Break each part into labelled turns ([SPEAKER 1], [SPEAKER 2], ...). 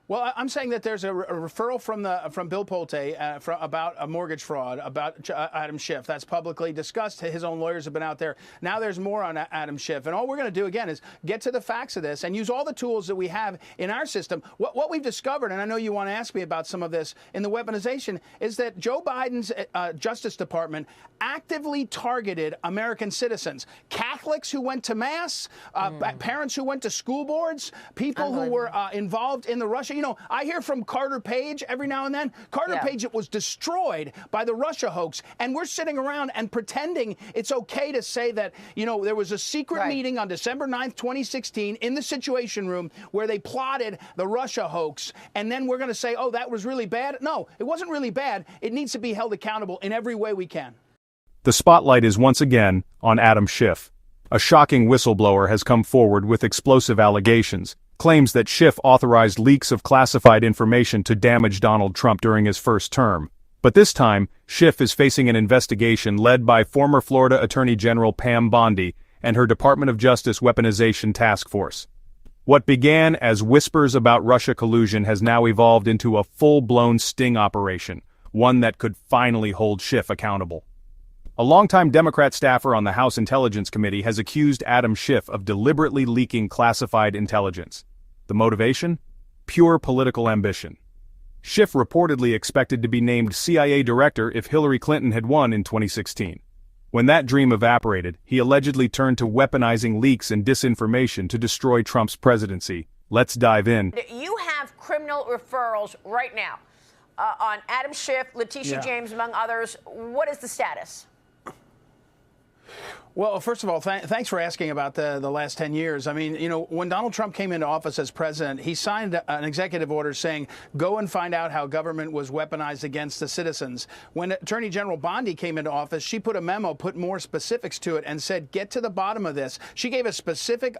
[SPEAKER 1] Well, I'm saying that there's a referral from Bill Pulte about a mortgage fraud about Adam Schiff. That's publicly discussed. His own lawyers have been out there. Now there's more on Adam Schiff. And all we're going to do, again, is get to the facts of this and use all the tools that we have in our system. What we've discovered, and I know you want to ask me about some of this, in the weaponization, is that Joe Biden's Justice Department actively targeted American citizens, Catholics who went to Mass, parents who went to school boards, people who were involved in the Russia. You know, I hear from Carter Page every now and then. Carter Page, it was destroyed by the Russia hoax. And we're sitting around and pretending it's okay to say that, you know, there was a secret meeting on December 9th, 2016 in the Situation Room where they plotted the Russia hoax. And then we're going to say, oh, that was really bad. No, it wasn't really bad. It needs to be held accountable in every way we can.
[SPEAKER 2] The spotlight is once again on Adam Schiff. A shocking whistleblower has come forward with explosive allegations, claims that Schiff authorized leaks of classified information to damage Donald Trump during his first term. But this time, Schiff is facing an investigation led by former Florida Attorney General Pam Bondi and her Department of Justice Weaponization Task Force. What began as whispers about Russia collusion has now evolved into a full-blown sting operation, one that could finally hold Schiff accountable. A longtime Democrat staffer on the House Intelligence Committee has accused Adam Schiff of deliberately leaking classified intelligence. The motivation? Pure political ambition. Schiff reportedly expected to be named CIA director if Hillary Clinton had won in 2016. When that dream evaporated, he allegedly turned to weaponizing leaks and disinformation to destroy Trump's presidency. Let's dive in.
[SPEAKER 3] You have criminal referrals right now on Adam Schiff, Letitia James, among others. What is the status?
[SPEAKER 1] Well, first of all, thanks for asking about the last 10 years. I mean, you know, when Donald Trump came into office as president, he signed an executive order saying, go and find out how government was weaponized against the citizens. When Attorney General Bondi came into office, she put a memo, put more specifics to it, and said, get to the bottom of this. She gave a specific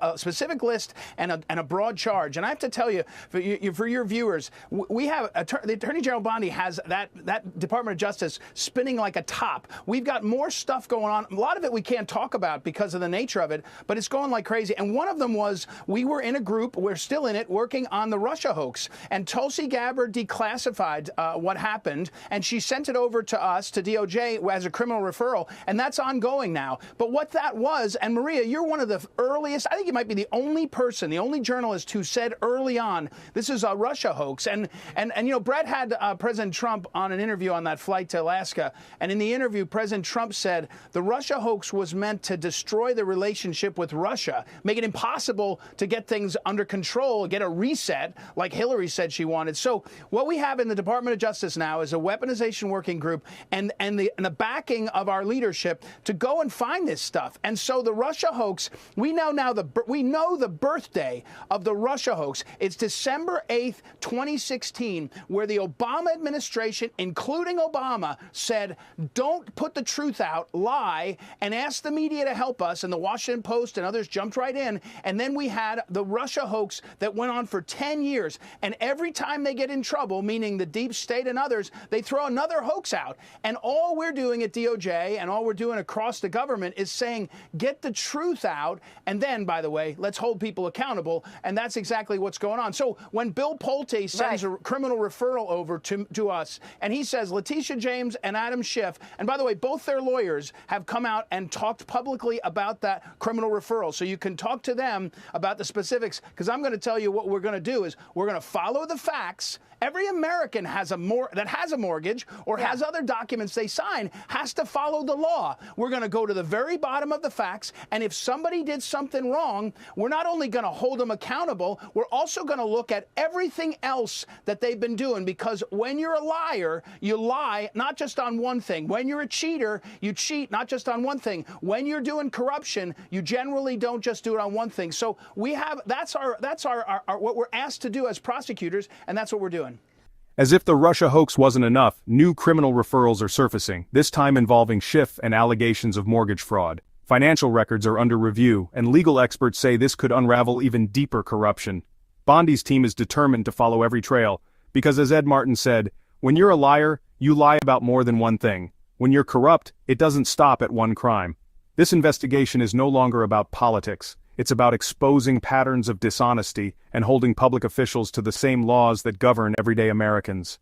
[SPEAKER 1] list and a broad charge. And I have to tell you, for your viewers, we have the Attorney General Bondi has that Department of Justice spinning like a top. We've got more stuff going on. A lot of it we can't talk about because of the nature of it, but it's going like crazy. And one of them was, we were in a group, we're still in it, working on the Russia hoax. And Tulsi Gabbard declassified what happened, and she sent it over to us, to DOJ, as a criminal referral, and that's ongoing now. But what that was, and Maria, you're one of the earliest, I think you might be the only person, the only journalist who said early on, this is a Russia hoax. And you know, Brett had President Trump on an interview on that flight to Alaska, and in the interview, President Trump said, the Russia hoax was meant to destroy the relationship with Russia, make it impossible to get things under control, get a reset like Hillary said she wanted. So what we have in the Department of Justice now is a weaponization working group and the backing of our leadership to go and find this stuff. And so the Russia hoax, we know the birthday of the Russia hoax. It's December 8th, 2016, where the Obama administration, including Obama, said, don't put the truth out, lie, and ask the media to help us, and the Washington Post and others jumped right in. And then we had the Russia hoax that went on for 10 years. And every time they get in trouble, meaning the deep state and others, they throw another hoax out. And all we're doing at DOJ and all we're doing across the government is saying, get the truth out. And then, by the way, let's hold people accountable. And that's exactly what's going on. So when Bill Pulte sends a criminal referral over to us, and he says Letitia James and Adam Schiff, and by the way, both their lawyers have come out and talked publicly about that criminal referral. So you can talk to them about the specifics, because I'm going to tell you what we're going to do is we're going to follow the facts. Every American that has a mortgage or has other documents they sign has to follow the law. We're going to go to the very bottom of the facts, and if somebody did something wrong, we're not only going to hold them accountable, we're also going to look at everything else that they've been doing, because when you're a liar, you lie not just on one thing. When you're a cheater, you cheat not just on one thing. When you're doing corruption, you generally don't just do it on one thing. So that's what we're asked to do as prosecutors, and that's what we're doing.
[SPEAKER 2] As if the Russia hoax wasn't enough, new criminal referrals are surfacing, this time involving Schiff and allegations of mortgage fraud. Financial records are under review, and legal experts say this could unravel even deeper corruption. Bondi's team is determined to follow every trail, because as Ed Martin said, when you're a liar, you lie about more than one thing. When you're corrupt, it doesn't stop at one crime. This investigation is no longer about politics. It's about exposing patterns of dishonesty and holding public officials to the same laws that govern everyday Americans.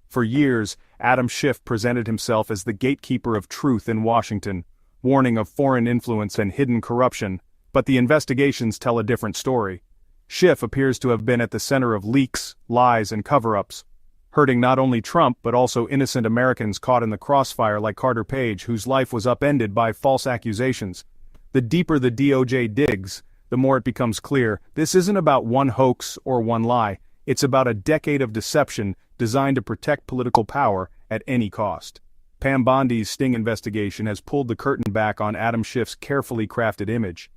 [SPEAKER 2] For years, Adam Schiff presented himself as the gatekeeper of truth in Washington, warning of foreign influence and hidden corruption, but the investigations tell a different story. Schiff appears to have been at the center of leaks, lies, and cover-ups, hurting not only Trump but also innocent Americans caught in the crossfire like Carter Page, whose life was upended by false accusations. The deeper the DOJ digs, the more it becomes clear this isn't about one hoax or one lie. It's about a decade of deception designed to protect political power at any cost. Pam Bondi's sting investigation has pulled the curtain back on Adam Schiff's carefully crafted image.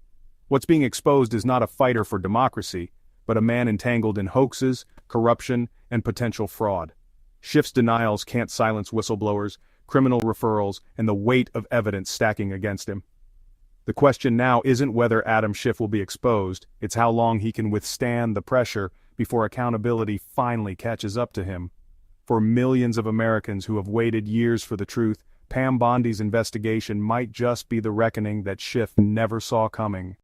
[SPEAKER 2] What's being exposed is not a fighter for democracy, but a man entangled in hoaxes, corruption, and potential fraud. Schiff's denials can't silence whistleblowers, criminal referrals, and the weight of evidence stacking against him. The question now isn't whether Adam Schiff will be exposed, it's how long he can withstand the pressure before accountability finally catches up to him. For millions of Americans who have waited years for the truth, Pam Bondi's investigation might just be the reckoning that Schiff never saw coming.